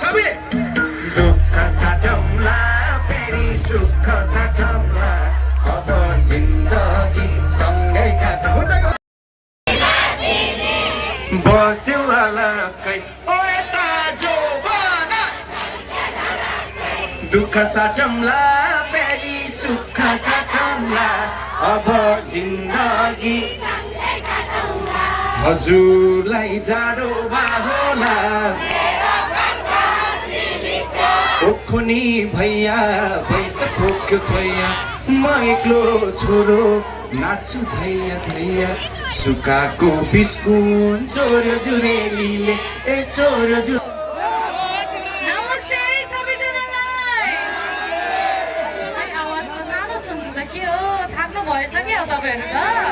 सबैले दुःख साटौँला फेरि सुख साटौँला अब जिन्दगी सँगै काटौँ बस्यौ अलग्गै ओ यता जो बना दुःख साटौँला फेरि सुख साटौँला अब जिन्दगी हजुरलाई जाडो भा होला ओखुनी भैया भैसा पोक्यो थैया म एक्लो छोरो नाच्छु धैया धैया सुकाको बिस्कुट चोर्यो जुरेलीले ए चोर्यो जु नमस्ते सबैजनालाई आवाज त सानो सुन्छु त के हो थाक्नु भएछ क्या तपाईँहरू त